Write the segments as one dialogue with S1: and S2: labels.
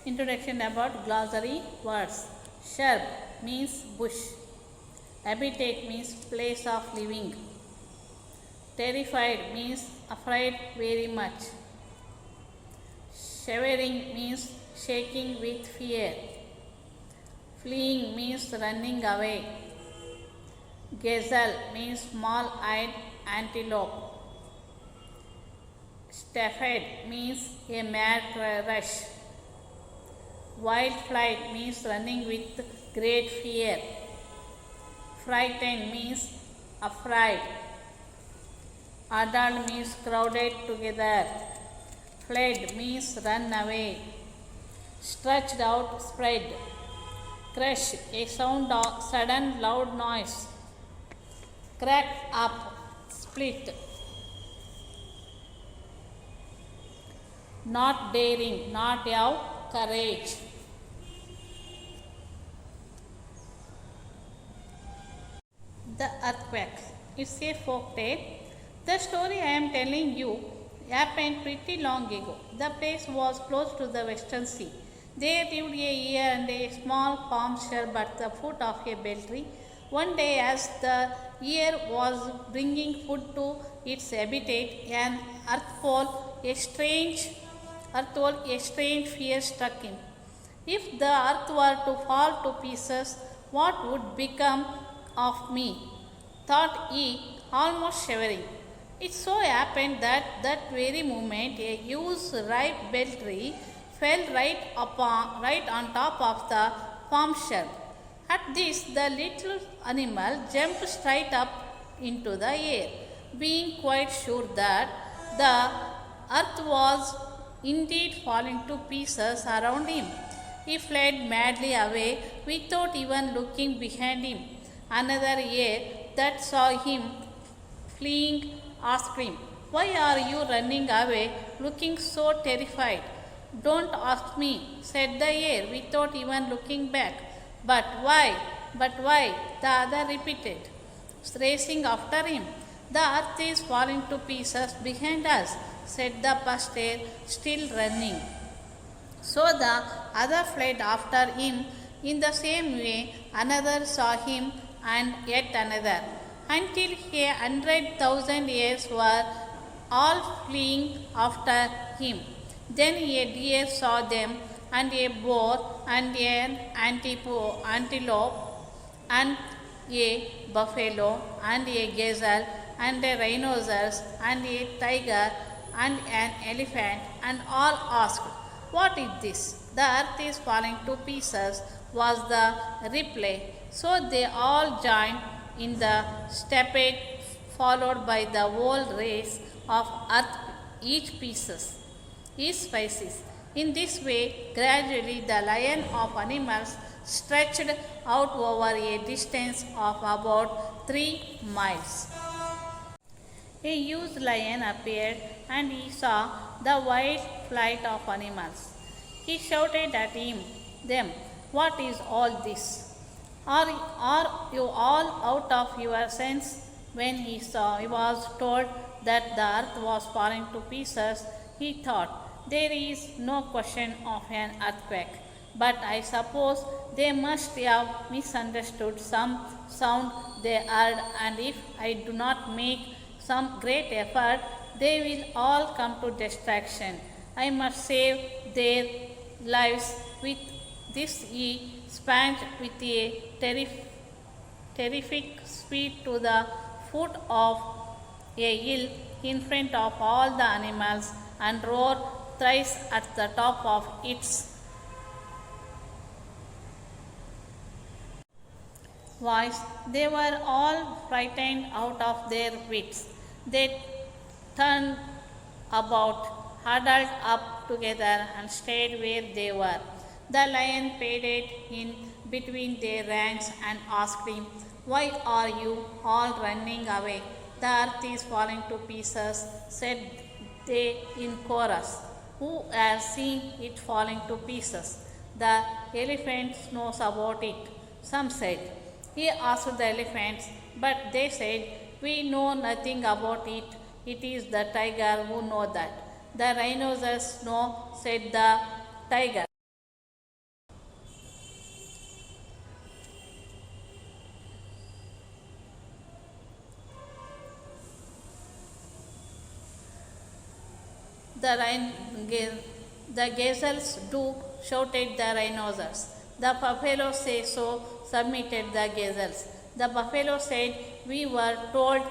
S1: Introduction about glossary words. Shrub means bush. Habitat means place of living. Terrified means afraid very much. Shivering means shaking with fear. Fleeing means running away. Gazelle means small-eyed antelope. Stafford means a mad rush. Wild flight means running with great fear. Frightened means afraid. Adult means crowded together. Fled means run away. Stretched out, spread. Crush, a sound of sudden loud noise. Crack up, split. Not daring, not have courage. The earthquake. It's a folk tale. The story I am telling you happened pretty long ago. The place was close to the western sea. There lived a year and a small palm shrub at the foot of a belfry. One day, as the year was bringing food to its habitat, an earthfall, a strange fear struck him. If the earth were to fall to pieces, what would become of me? Thought he, almost shivering. It so happened that very moment a huge ripe belfry fell right on top of the palm shrub. At this, the little animal jumped straight up into the air, being quite sure that the earth was indeed falling to pieces around him. He fled madly away without even looking behind him. Another ear that saw him fleeing asked him, "Why are you running away looking so terrified?" "Don't ask me," said the ear without even looking back. "But why? But why?" the other repeated, racing after him. "The earth is falling to pieces behind us," said the first ear, still running. So the other fled after him. In the same way, another saw him and yet another, until 100,000 ears were all fleeing after him. Then a deer saw them, and a boar, and an antelope, and a buffalo, and a gazelle, and a rhinoceros, and a tiger, and an elephant, and all asked, "What is this?" "The earth is falling to pieces," was the reply. So they all joined in the stampede, followed by the whole race of earth, each species. In this way, gradually the line of animals stretched out over a distance of about 3 miles. A huge lion appeared, and he saw the wild flight of animals. He shouted at them, "What is all this? Are you all out of your sense?" When he was told that the earth was falling to pieces, he thought, "There is no question of an earthquake. But I suppose they must have misunderstood some sound they heard, and if I do not make some great effort, they will all come to destruction. I must save their lives." With this he sprang with a terrific speed to the foot of a hill in front of all the animals and roared thrice at the top of its voice. They were all frightened out of their wits. They turned about, huddled up together, and stayed where they were. The lion padded in between their ranks and asked him, "Why are you all running away?" "The earth is falling to pieces," said they in chorus. "Who has seen it falling to pieces?" "The elephant knows about it," some said. He asked the elephants, but they said, "We know nothing about it. It is the tiger who knows that." "The rhinoceros know," said the tiger. the the gazelles do, shouted the rhinoceros. The buffalo say so, submitted the gazelles. The buffalo said, we were told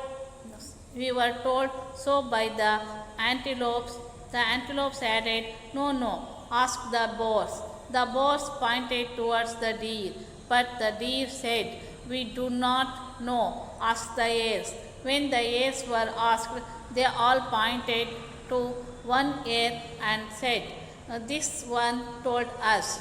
S1: so by the antelopes. The antelopes added, no, no, ask the boars. The boars pointed towards the deer, but the deer said, we do not know, ask the hares. When the hares were asked, they all pointed to one hare and said, this one told us.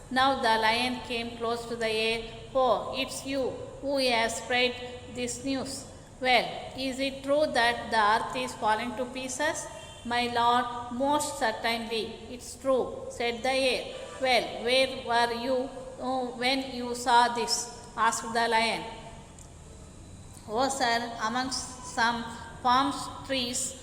S1: Now the lion came close to the hare. Oh, it's you who has spread this news. Well, is it true that the earth is falling to pieces? My lord, most certainly, it's true, said the hare. Well, where were you when you saw this? Asked the lion. Oh, sir, amongst some palm trees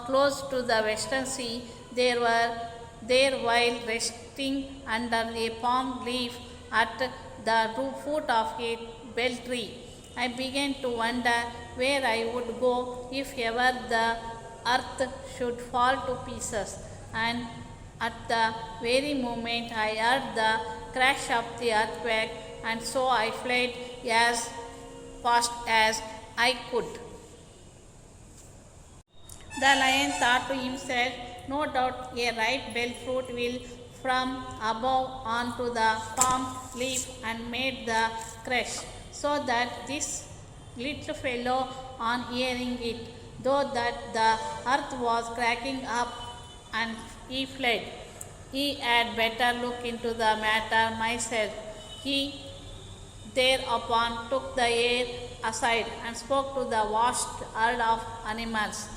S1: close to the western sea, there while resting under a palm leaf at the foot of a bell tree. I began to wonder where I would go if ever the earth should fall to pieces, and at the very moment I heard the crash of the earthquake, and so I fled as fast as I could. The lion thought to himself, no doubt a ripe bell fruit will from above onto the palm leaf and made the crash, so that this little fellow, on hearing it, though that the earth was cracking up, and he fled. He had better look into the matter myself. He thereupon took the hare aside and spoke to the vast herd of animals.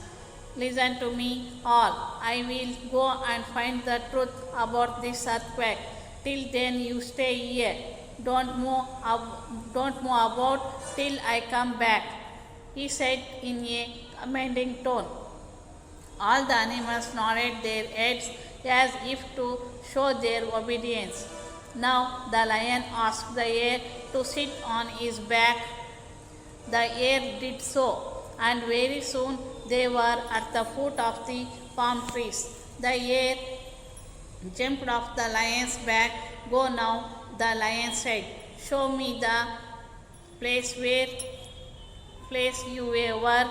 S1: Listen to me all. I will go and find the truth about this earthquake. Till then you stay here. Don't move about till I come back, he said in a commanding tone. All the animals nodded their heads as if to show their obedience. Now the lion asked the hare to sit on his back. The hare did so, and very soon they were at the foot of the palm trees. The hare jumped off the lion's back. Go now, the lion said. Show me the place you were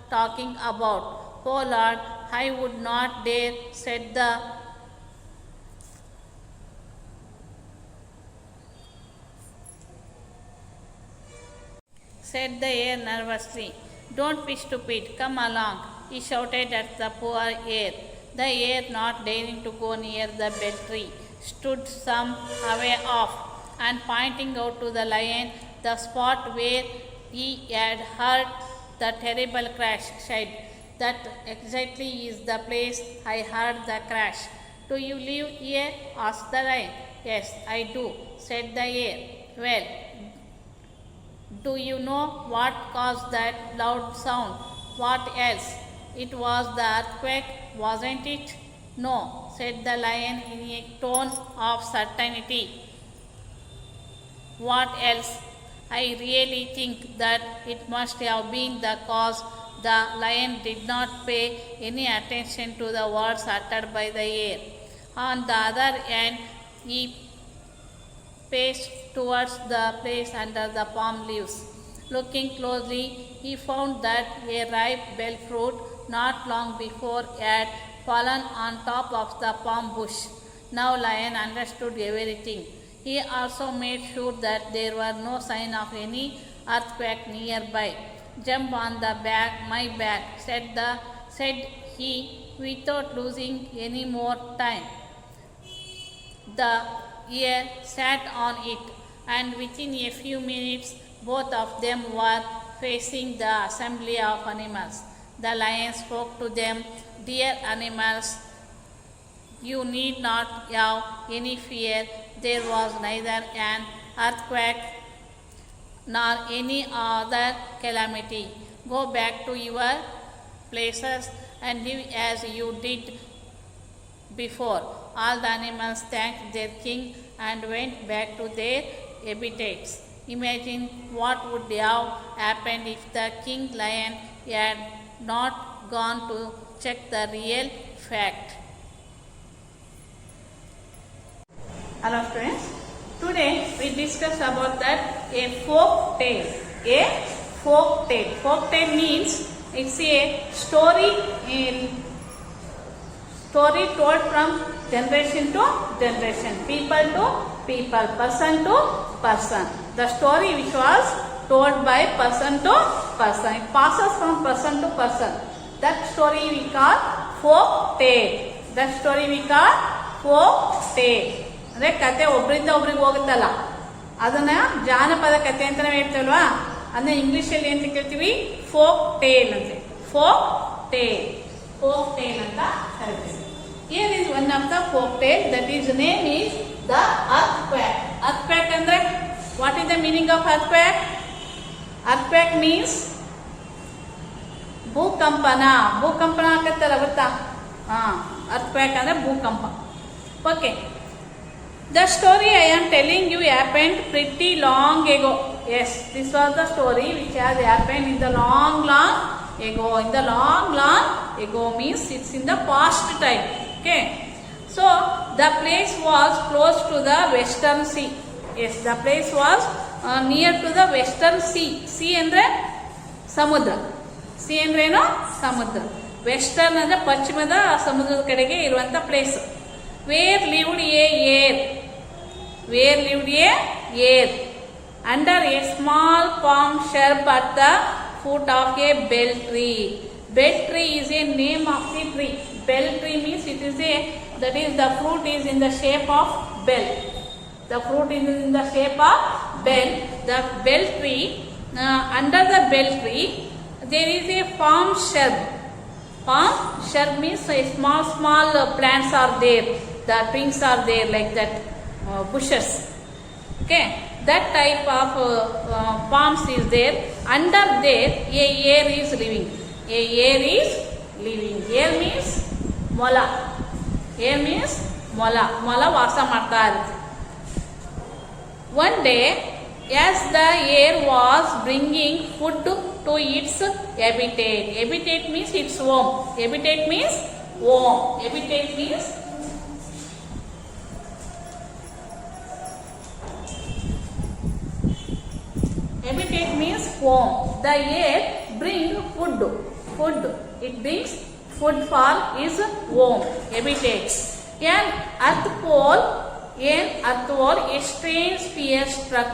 S1: talking about. Oh Lord, I would not dare, said the hare nervously. Don't be stupid, come along, he shouted at the poor hare. The hare, not daring to go near the bell tree, stood some way off, and pointing out to the lion the spot where he had heard the terrible crash, said, that exactly is the place I heard the crash. Do you live here? Asked the lion. Yes, I do, said the hare. Well, do you know what caused that loud sound? What else? It was the earthquake, wasn't it? No, said the lion in a tone of certainty. What else? I really think that it must have been the cause. The lion did not pay any attention to the words uttered by the hare. On the other hand, he paced towards the place under the palm leaves. Looking closely, he found that a ripe bell fruit not long before had fallen on top of the palm bush. Now lion understood everything. He also made sure that there were no sign of any earthquake nearby. Jump on the back, my back, said he, without losing any more time. The hare sat on it, and within a few minutes both of them were facing the assembly of animals. The lion spoke to them, dear animals, you need not have any fear. There was neither an earthquake nor any other calamity. Go back to your places and live as you did before. All the animals thanked their king and went back to their habitats. Imagine what would have happened if the king lion had not gone to check the real fact. Hello students, today we discuss about that a folk tale. A folk tale. Folk tale means it's a story told from generation to generation, people to people, person to person. The story which was told by person to person, it passes from person to person. That story we call folk tale. That story we call folk tale. ಅಂದರೆ ಕತೆ ಒಬ್ಬರಿಂದ ಒಬ್ರಿಗೆ ಹೋಗುತ್ತಲ್ಲ, ಅದನ್ನ ಜಾನಪದ ಕತೆ ಅಂತಾನೆ ಹೇಳ್ತೇವಲ್ವಾ, ಅದನ್ನ ಇಂಗ್ಲಿಷಲ್ಲಿ ಏನು ಕೇಳ್ತೀವಿ? ಫೋಕ್ ಟೇಲ್ ಅಂತ. ಫೋಕ್ ಟೇಲ್, ಫೋಕ್ ಟೇಲ್ ಅಂತ ಹೇಳ್ತೀವಿ. Here is one of the folk tale, that is name is the earthquake. Earthquake ಅಂದ್ರೆ what is the meaning of earthquake? Earthquake means ಭೂಕಂಪನ. ಭೂಕಂಪನ ಆಗತ್ತಲ್ಲ, ಗೊತ್ತಾ? earthquake ಅಂದ್ರೆ ಭೂಕಂಪ. Okay. The story I am telling you happened pretty long ago. Yes, this was the story which has happened in the long ago. In the long ago means it's in the past time. Okay. So the place was close to the western sea. Yes, the place was near to the western sea. Sea andre samudra. Sea andre ಏನು? ಸಮುದ್ರ. Western ಅಂದ್ರೆ ಪಶ್ಚಿಮದ ಸಮುದ್ರದ ಕಡೆಗೆ ಇರುವಂತ place. Where lived a year. Where lived a year. Under a small palm shrub at the foot of a bell tree. Bell tree is a name of the tree. Bell tree means it is that is the fruit is in the shape of bell. The fruit is in the shape of bell. The bell tree, under the bell tree, there is a palm shrub. Palm shrub means a small plants are there. The twigs are there like that, bushes. Okay, that type of palms is there. Under there, a air is living. A air is living. Air means mola. Air means mola. Mola vasa ಮಾಡ್ತಾ ಇರುತ್ತೆ. One day, as the air was bringing food to its habitat. Habitat means its home. Habitat means home. Habitat means habitat means home. The air bring food. Food. It brings food for its home. Habitat. An earth pole, a strange fear struck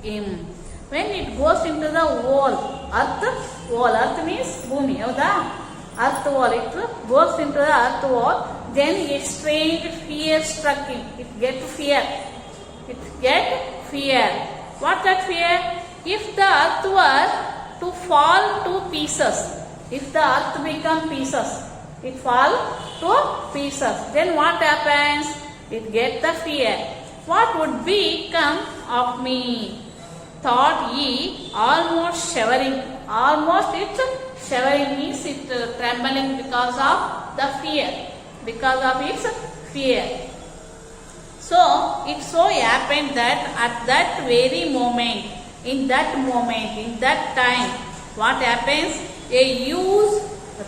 S1: him. When it goes into the wall, earth means bhumi, hauda? Earth wall, it goes into the earth wall, then a strange fear struck him. It get fear. What that fear? If the earth were to fall to pieces, if the earth become pieces, it fall to pieces, then what happens? It get the fear. What would become of me? Thought he, almost shivering. Almost it's shivering means it trembling because of the fear. Because of its fear. So it so happened that at that very moment, in that time, what happens? A huge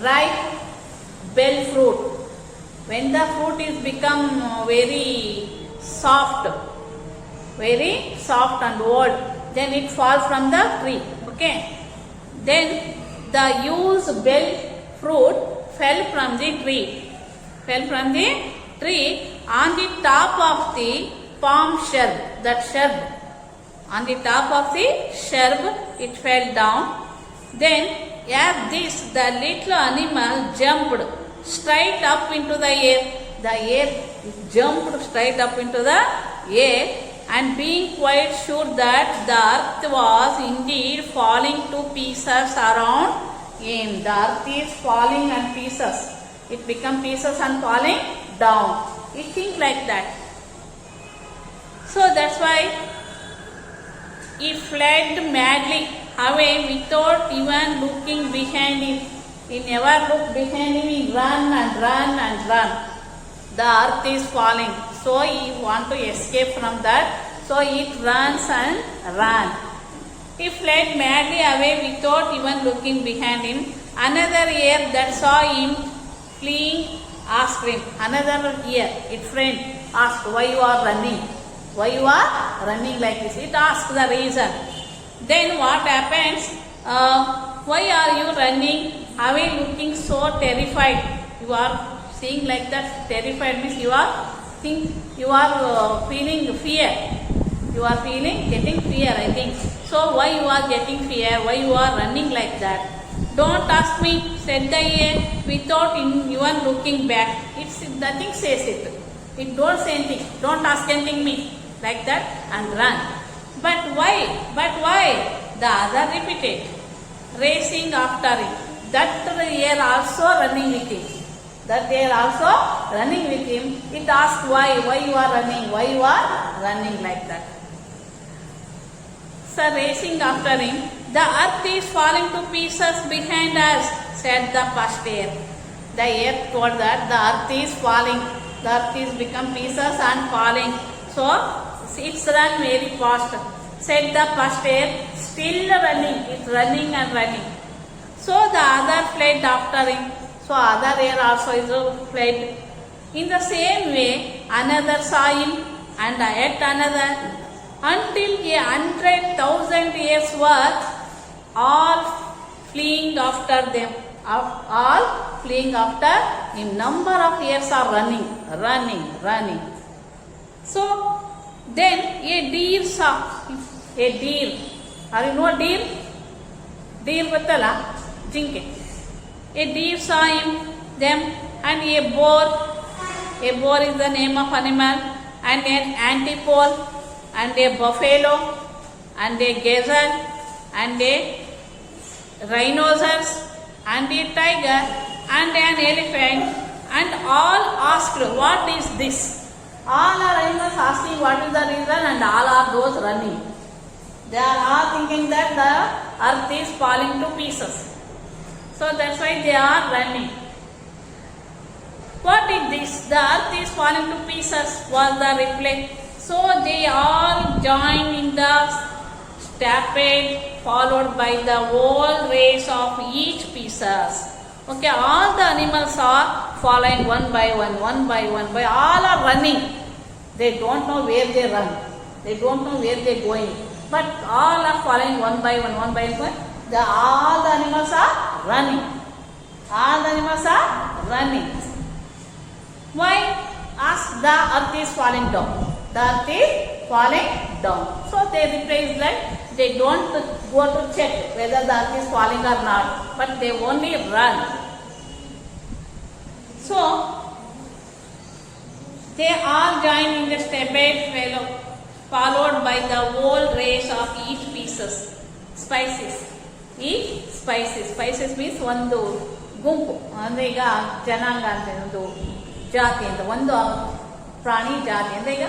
S1: ripe bell fruit. When the fruit is become very soft and old, then it falls from the tree. Okay. Then the huge bell fruit fell from the tree. On the top of the palm shrub. That shrub. On the top of the shrub, it fell down. Then, at this, the little animal jumped straight up into the air. The air jumped straight up into the air, and being quite sure that the earth was indeed falling to pieces around him. The earth is falling and pieces. It become pieces and falling down. It thinks like that. So that's why he fled madly away without even looking behind him. He never looked behind him. He ran. The earth is falling. So he want to escape from that. So it runs and ran. He fled madly away without even looking behind him. Another air that saw him fleeing asked him. Another year, its friend asked, why you are running? Why you are running like this? It asked the reason. Then what happens? Why are you running? Are you looking so terrified? You are seeing like that. Terrified means you are feeling fear. You are getting fear, I think. So why you are getting fear? Why you are running like that? Don't ask me, said the ear, without even looking back. It's nothing says it. It don't say anything. Don't ask anything me like that and run. But why? The other repeated, racing after it. That ear also running with him. That they are also running with him. It asked why you are running, why you are running like that. So racing after him, the earth is falling to pieces behind us, said the first ear. The ear told that the earth is falling, the earth is become pieces and falling. So it's run very fast, said the first ear, still running, it's running and running. So the other fled after him. So other ear also is fled. In the same way, another saw him and yet another, until 100,000 years worth, all fleeing after them. All fleeing after him. Number of years are running. So then a deer saw. A deer. Are you know deer? Deer gottalla? Jinke. A deer saw them, and a boar. A boar is the name of animal, and an antipole, and a buffalo, and a gazelle, and a rhinoceros, and a tiger, and an elephant, and all asked, what is this? All are animals asking what is the reason, and all are those running. They are all thinking that the earth is falling to pieces. So that's why they are running. What is this? The earth is falling to pieces, was the reply. So they all joined in the stampede, followed by the whole race of each pieces. Okay, all the animals are following one by one, all are running. They don't know where they run. They don't know where they are going. But all are following one by one. All the animals are running. Why? As the earth is falling down. The earth is falling down. So they reply like they don't go to check whether the earth is falling or not, but they only run. So they all join in the stampede, followed by the whole race of each pieces. Spices. Each spices. Spices means ಒಂದು ಗುಂಪು. ಅಂದರೆ ಈಗ ಜನಾಂಗ ಅಂತ ಒಂದು ಜಾತಿ ಅಂತ ಒಂದು ಪ್ರಾಣಿ ಜಾತಿ ಅಂದರೆ ಈಗ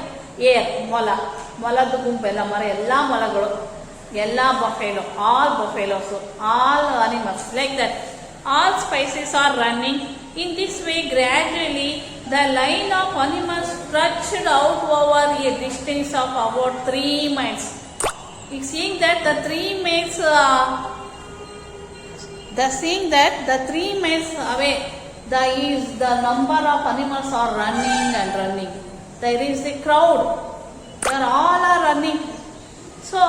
S1: ಮೊಲದ ಗುಂಪೆಲ್ಲ ಎಲ್ಲ ಮೊಲಗಳು, ಎಲ್ಲ buffalo, all buffaloes, all animals like that. All spices are running. In this way, gradually, the line of animals stretched out over a distance of about 3 miles. You seeing that the 3 miles, away, the number of animals are running. There is a crowd. They all are running. So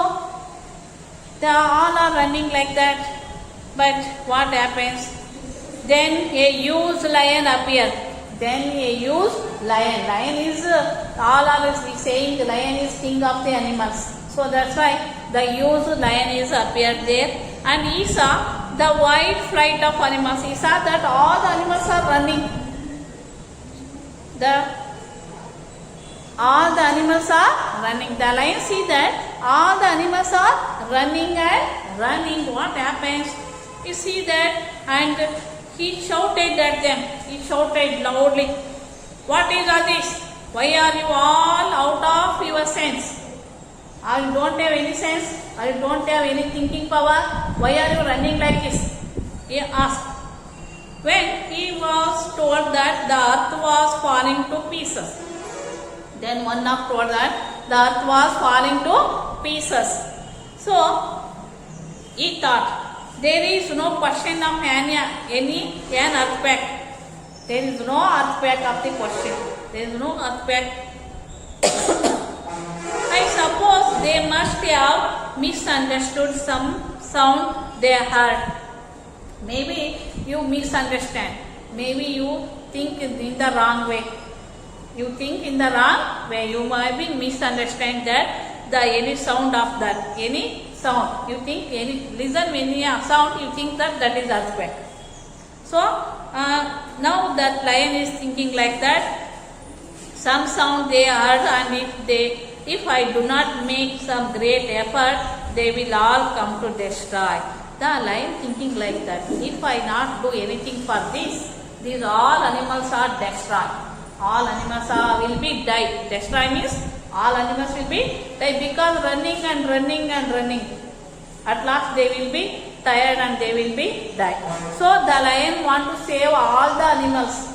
S1: they all are running like that. But what happens? Then a huge lion appeared. Lion is, all are saying lion is king of the animals. So that's why the huge lion is appeared there. And he saw the wide flight of animals. He saw that all the animals are running. All the animals are running. The lion see that all the animals are running. What happens? You see that, and he shouted at them. He shouted loudly, what is all this? Why are you all out of your sense? Or you don't have any sense? Or you don't have any thinking power? Why are you running like this? He asked. When he was told that the earth was falling to pieces. Then one of told that the earth was falling to pieces. So he thought, there is no question of an earthquake. There is no earthquake of the question. There is no earthquake. I suppose they must have misunderstood some sound they heard. Maybe you misunderstand. Maybe you think in the wrong way. You think in the wrong way. You might be misunderstand that the any sound of that. Any sound. You think listen any sound, you think that is earthquake. So now that lion is thinking like that. Some sound they heard, and if I do not make some great effort, they will all come to destroy. The lion thinking like that. If I not do anything for this, these all animals are destroyed. All animals will be died. Destroy means all animals will be died because running and running and running. At last they will be tired and they will be died. So the lion want to save all the animals.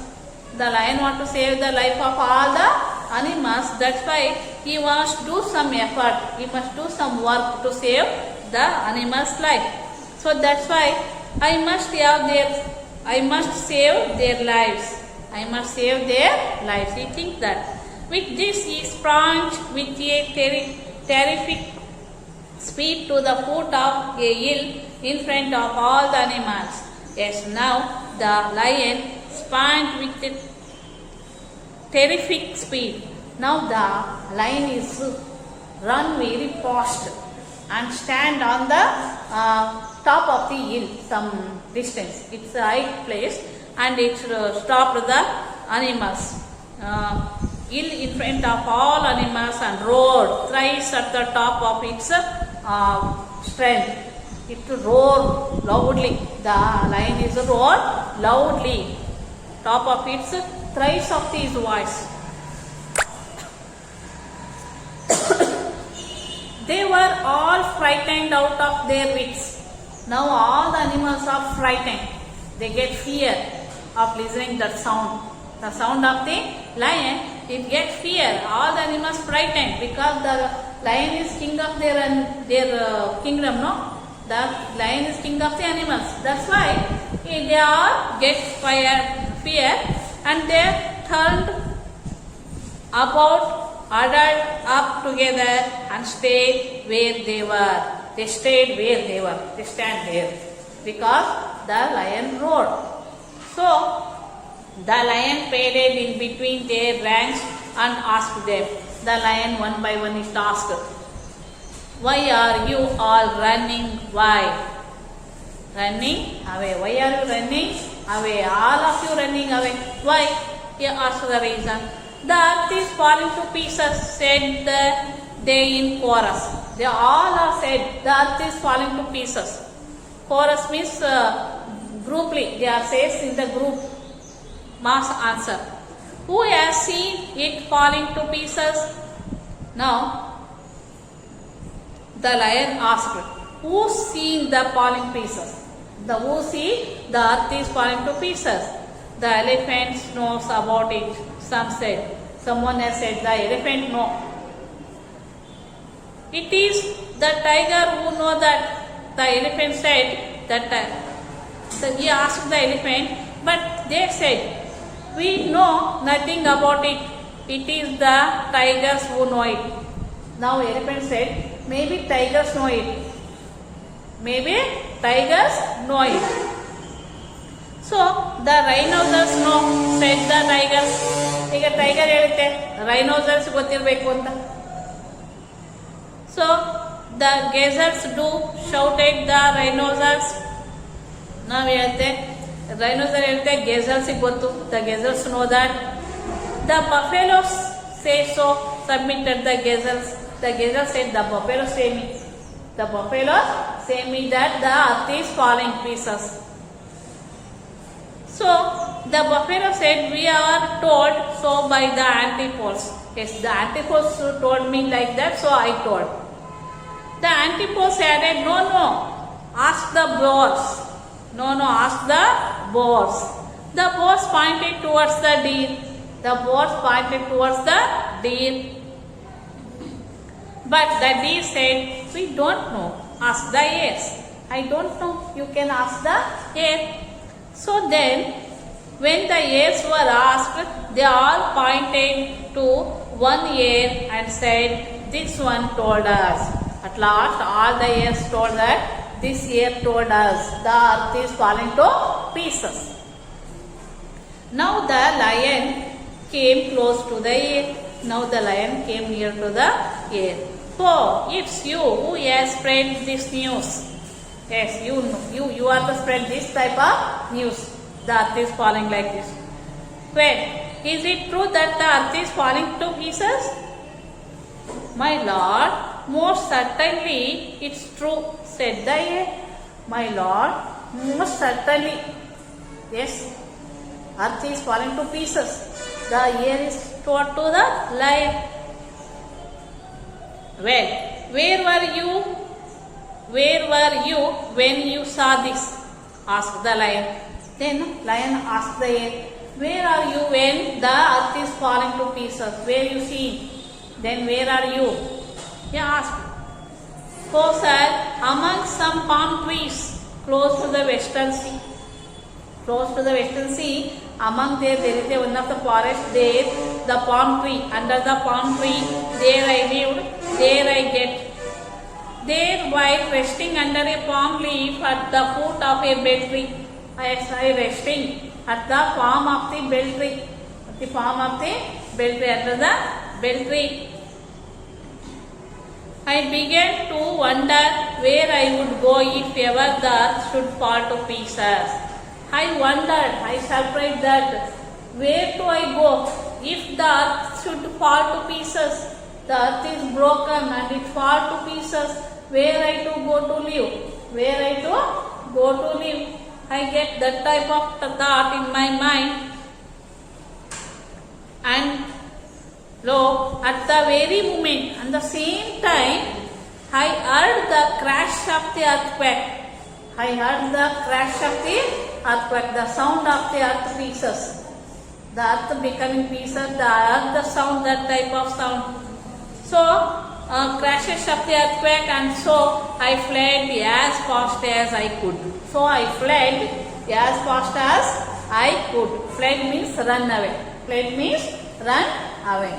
S1: The lion want to save the life of all the animals. That's why he wants to do some effort. He must do some work to save the animals' life. So that's why I must save their lives. I must save their lives. He thinks that. With this he sprang with a terrific speed to the foot of a hill in front of all the animals. Yes, now the lion sprang with a terrific speed. Now the lion is run very fast and stand on the top of the hill some distance. It's a high place and it stopped the animals. Hill in front of all animals and roared thrice at the top of its strength. It roared loudly. The lion is roared loudly. Top of its thrice of his voice. They were all frightened out of their wits. Now all the animals are frightened. They get fear of listening that sound. The sound of the lion, it gets fear. All the animals frightened because the lion is king of their kingdom, no? The lion is king of the animals. That's why they all get fear and they turned about, huddled up together and stayed where they were. They stayed where they were. They stand there because the lion roared. So the lion padded in between their ranks and asked them. The lion one by one is asked, "Why are you all running? Why? Running away. Why are you running away? All of you running away. Why?" He asked the reason. "The earth is falling to pieces," said they in chorus. They all are said, "The earth is falling to pieces." Chorus means grouply. They are says in the group. Mass answer. Who has seen it falling to pieces? Now, the lion asked, "Who's seen the falling pieces?" The who see the earth is falling to pieces. The elephant knows about it. Some said. Someone has said the elephant knows. It is the tiger who knows that. The elephant said that. He asked the elephant, but they said, "We know nothing about it. It is the tigers who know it." Now elephant said, "Maybe tigers know it. Maybe tigers know it." So the rhinoceros know, said the tigers. ಈಗ tiger ಹೇಳುತ್ತೆ rhinoceros ಗೊತ್ತಿರಬೇಕು ಅಂತ. So the gazelles do, shouted the rhinoceros. ನಾವು ಹೇಳುತ್ತೆ rhinoceros ಹೇಳುತ್ತೆ gazelles ಗೊತ್ತು. The gazelles know that. The buffaloes say so, submitted the gazelles. The gazelles said, "The buffaloes say me. The buffaloes say me that the earth is falling pieces." So the buffalo said, "We are told so by the antipodes." Yes, the antipodes told me like that, so I told. The antipodes added, "No, ask the boars." No, ask the boars. The boars pointed towards the deer. The boars pointed towards the deer. But the deer said, "We don't know. Ask the hares." "I don't know. You can ask the hare." So then When the heirs were asked, they all pointed to one heir and said, "This one told us." At last, all the heirs told that this heir told us the earth is falling to pieces. Now the lion came close to the heir. Now the lion came near to the heir. "Oh, it's you who has spread this news." Yes, you are to spread this type of news. The earth is falling like this. Well, is it true that the earth is falling to pieces? "My lord, most certainly it's true," said the heir. "My lord, most certainly." Yes, earth is falling to pieces. The heir is told to the lion. "Well, where were you when you saw this?" asked the lion. Then lion asked the heir, "Where are you when the earth is falling to pieces? Where you see? Then where are you?" He asked. "Oh sir, among some palm trees close to the western sea." Close to the western sea, among there is one of the forest there, the palm tree. Under the palm tree, there I lived, there I get. There while resting under a palm leaf at the foot of a bell tree. I resting at the palm of the bell tree. At the palm of the bell tree, under the bell tree. I began to wonder where I would go if ever the earth should fall to pieces. I wondered, I surprised that where do I go if the earth should fall to pieces? The earth is broken and it fall to pieces. Where I to go to live? Where I to go to live? I get that type of thought in my mind. And lo, at the very moment, at the same time, I heard the crash of the earthquake. I heard the crash of the earthquake, the sound of the earth pieces. The earth becoming pieces, the sound, that type of sound. So, crashes of the earthquake, and so I fled as fast as I could. So I fled as fast as I could. Fled means run away. Fled means run away.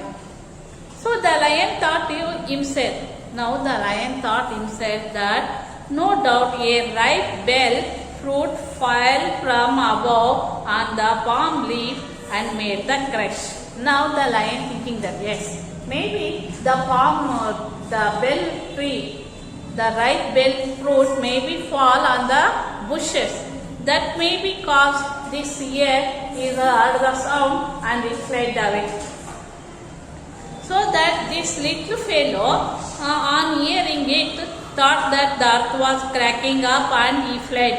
S1: So the lion thought himself. Now the lion thought himself that no doubt a ripe bell fruit fell from above on the palm leaf and made the crash. Now the lion thinking that yes, maybe the bell tree, the ripe bell fruit maybe fall on the bushes. That may be cause this ear is heard the sound and it fled away. So that this little fellow, on hearing it, thought that the earth was cracking up and he fled.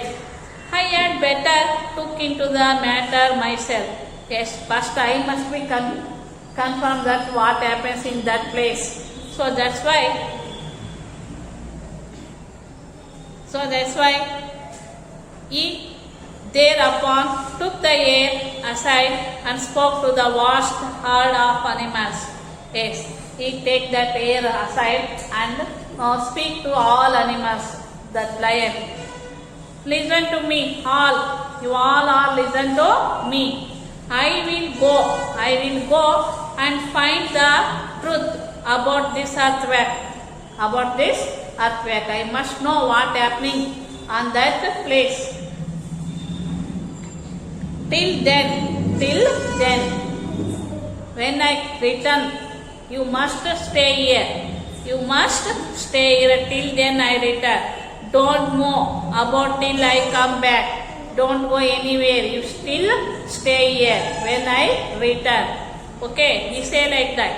S1: I had better look into the matter myself. Yes, first I must be confirm that what happens in that place. So that's why he thereupon took the air aside and spoke to the vast herd of animals. Yes, he take that air aside and speak to all animals. That lion, "Listen to me, all. You all listen to me. I will go and find the truth about this earthquake. I must know what happening on that place. Till then, when I return, you must stay here. Till then I return. Don't move about till I come back. Don't go anywhere. You still stay here when I return." Okay, he said like that.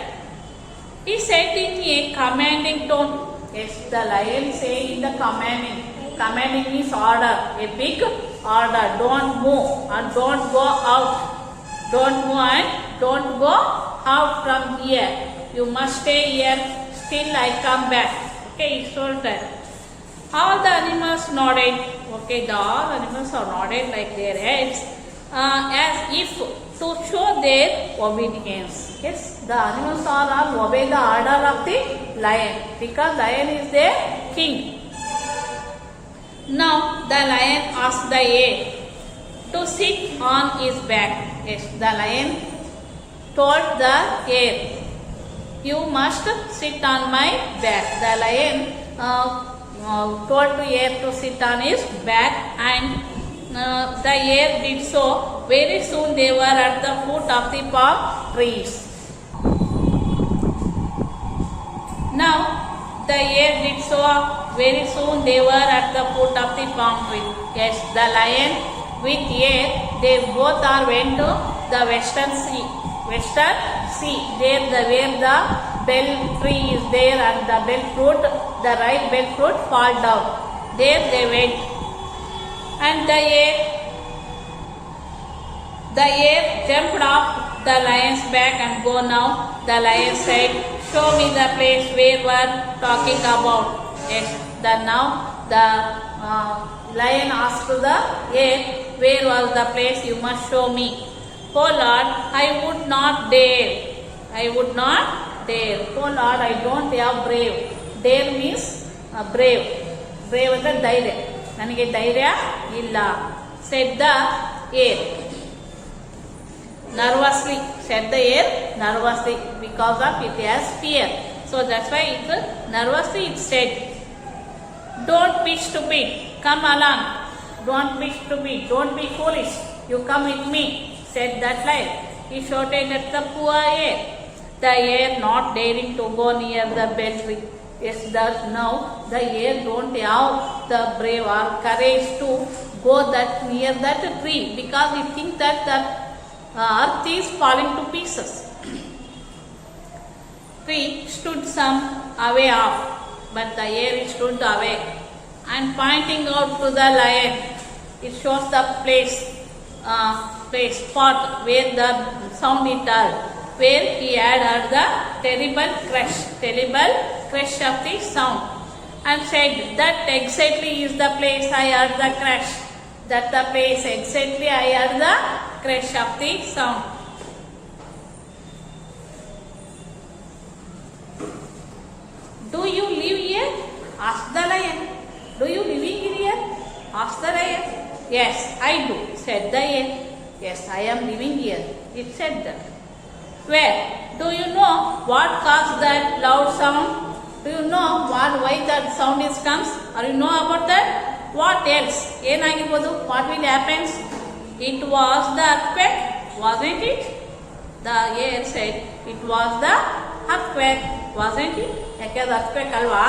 S1: He said in a commanding tone. Yes, the lion say in the commanding. Commanding is order, a big order. Don't move and don't go out. Don't move and don't go out from here. You must stay here till I come back. Okay, he told that. All the animals nodded. Okay, all animals are nodded like their heads as if to show their obedience. Yes, the animals are all obey the order of the lion because lion is their king. Now the lion asked the air to sit on his back. Yes, the lion told the air, you must sit on my back. The lion told to air to sit on his back, and the air did so. Very soon they were at the foot of the palm trees. Now the air did so. Very soon they were at the foot of the palm tree. Yes, the lion with air, they both are went to the western sea. Western sea, there where the bell tree is there, and the bell fruit, the ripe bell fruit fall down. There they went, and the air jumped off the lion's back and go now. The lion said, show me the place where we are talking about. Yes, now the lion asked to the air, where was the place? You must show me. Oh Lord, I would not dare. I would not dare. Oh Lord, I don't have brave. Dare means brave. Brave is the ಧೈರ್ಯ. ನನಗೆ ಧೈರ್ಯ ಇಲ್ಲ. Said the air. Nervously. Said the air nervously because of it has fear. So that's why it nervously it said, don't be stupid. Come along. Don't be stupid. Don't be foolish. You come with me. Said that lion. He shouted at the poor air. The air not daring to go near the bell tree. Yes, that now the air don't have the brave or courage to go that near that tree, because he think that the earth is falling to pieces. Tree stood some away off, but the air stood away, and pointing out to the lion, it shows the spot where the sound it heard, where he had heard the terrible crash of the sound, and said, that exactly is the place I heard the crash. That the place exactly I heard the crash of the sound. Do you live here? Asked the lion. Do you living here? Asked the lion. Yes, I do, said the air. Yes, I am living here, it said that. Where? Do you know what caused that loud sound? Do you know why that sound is comes? Or you know about that? What else? What will happen? It was the earthquake, wasn't it? The air said, it was the earthquake, wasn't it? Earthquake alva?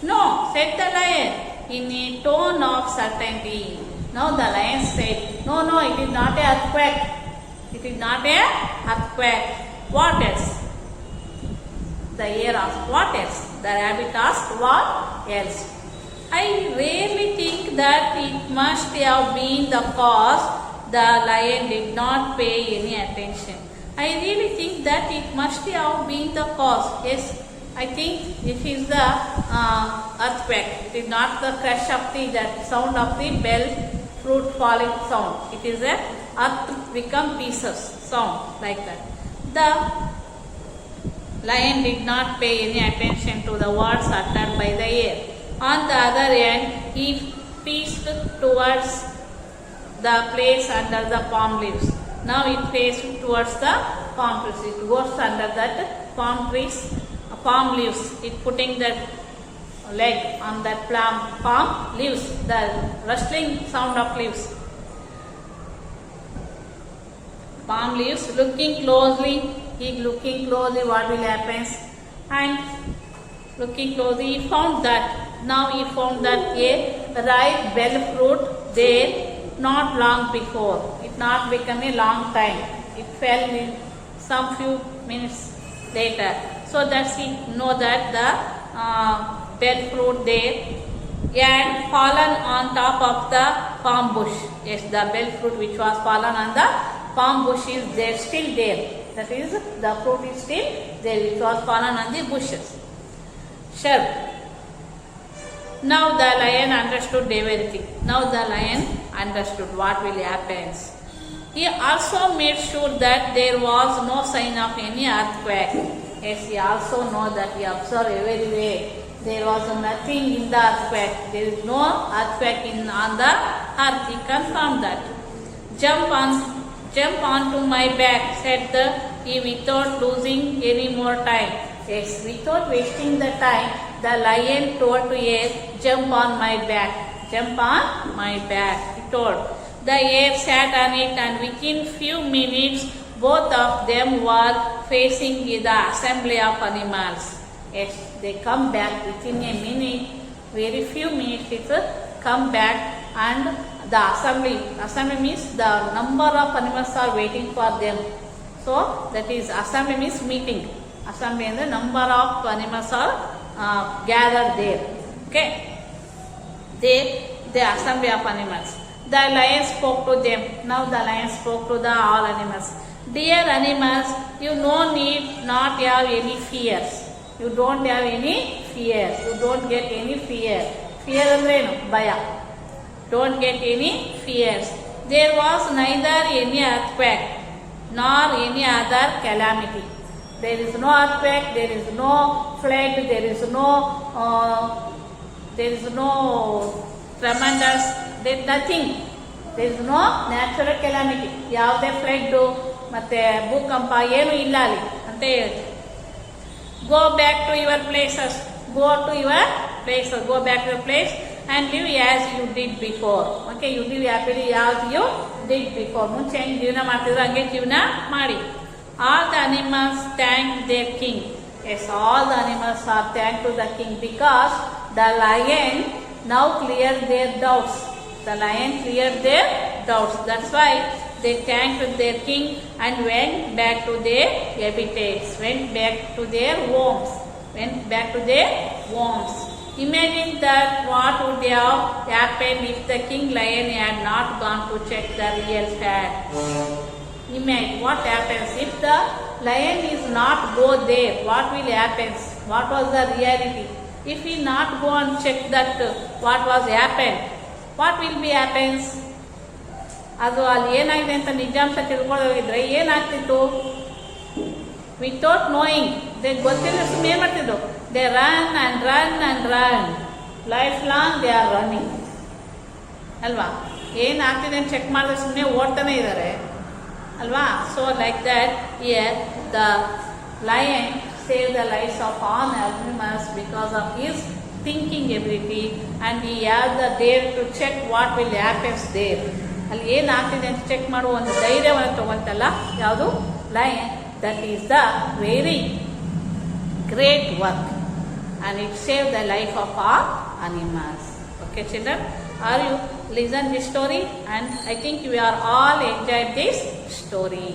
S1: No, said the lion in a tone of certainty. Now the lion said, no, it is not an earthquake. It is not an earthquake. What else? The air asked, what else? The rabbit asked, what else? I really think that it must have been the cause. The lion did not pay any attention. I really think that it must have been the cause. Yes, I think this is the earthquake. It is not the crash of that sound of the bell fruit falling sound. It is a earth become pieces sound like that. The lion did not pay any attention to the words uttered by the air. On the other hand, he faced towards the place under the palm leaves. Now it faced towards the palm trees. It goes under that palm trees, palm leaves. It putting that leg on that palm leaves, the rustling sound of leaves. Palm leaves, looking closely, what will happen, and looking closely, he found that a ripe bell fruit there not long before. It not become a long time. It fell in some few minutes later. So that he know that the bell fruit there had fallen on top of the palm bush. Yes, the bell fruit which was fallen on the palm bush is there, still there. That is, the fruit is still there, which was fallen on the bushes. Sure. Now the lion understood everything. Now the lion understood what will happen. He also made sure that there was no sign of any earthquake. Yes, he also know that he observed everywhere. There was nothing in the earthquake. There is no earthquake on the earth. He confirmed that. Jump onto my back, said the he without losing any more time. Yes, without wasting the time, the lion told to air, jump on my back. Jump on my back, he told. The air sat on it, and within few minutes, both of them were facing the assembly of animals. Yes, they come back within a minute, very few minutes it will come back, and the assembly means the number of animals are waiting for them. So that is assembly means meeting. Assembly and the number of animals are gathered there. Okay, the assembly of animals. The lion spoke to them. Now the lion spoke to the all animals. Dear animals, you no need not have any fears. You don't have any fear. You don't get any fear. Fear andre enu? Baya. Don't get any fears. There was neither any earthquake nor any other calamity. There is no earthquake, there is no flood, there is no tremendous, there is nothing. There is no natural calamity. ಯಾವುದೇ flood ಮತ್ತೆ ಭೂಕಂಪ ಏನು ಇಲ್ಲ ಅಲ್ಲಿ ಅಂತ ಹೇಳಿ. Go back to your places. Go back to your place and live as you did before. Okay, you live happily as you did before. ಮುಂಚೆ ಹೆಂಗೆ ಜೀವನ ಮಾಡ್ತಿದ್ರು ಹಂಗೆ ಜೀವನ ಮಾಡಿ. All the animals thanked their king. Yes, all the animals are thanked to the king because the lion now cleared their doubts. The lion cleared their doubts. That's why they thanked their king and went back to their habitats, went back to their homes. Imagine that what would have happened if the king lion had not gone to check the real fact. Imagine what happens if the lion is not go there. What will happen? What was the reality? If he not go and check that what was happened, what will be happens? ಅದು ಅಲ್ಲಿ ಏನಾಗಿದೆ ಅಂತ ನಿಜಾಂಶ ತಿಳ್ಕೊಂಡು ಹೋಗಿದ್ರೆ ಏನಾಗ್ತಿತ್ತು? Without knowing, ಗೊತ್ತಿಲ್ಲ ಸುಮ್ಮನೆ ಏನು ಮಾಡ್ತಿದ್ದು? They run and run and run, life long they are running ಅಲ್ವಾ? ಏನಾಗ್ತಿದೆ ಅಂತ ಚೆಕ್ ಮಾಡಿದ್ರೆ ಸುಮ್ಮನೆ ಓಡ್ತಾನೆ ಇದ್ದಾರೆ ಅಲ್ವಾ? So like that here the lion save the lives of all animals because of his thinking ability, and he has the dare to check what will happen there. ಅಲ್ಲಿ ಏನಾಗ್ತಿದೆ ಅಂತ ಚೆಕ್ ಮಾಡುವ ಒಂದು ಧೈರ್ಯವನ್ನು ತಗೊಂತಲ್ಲ ಯಾವುದು? Lion. That is the very great work and it saved the life of all animals. Okay children, are you listen this story? And I think you are all enjoyed this story.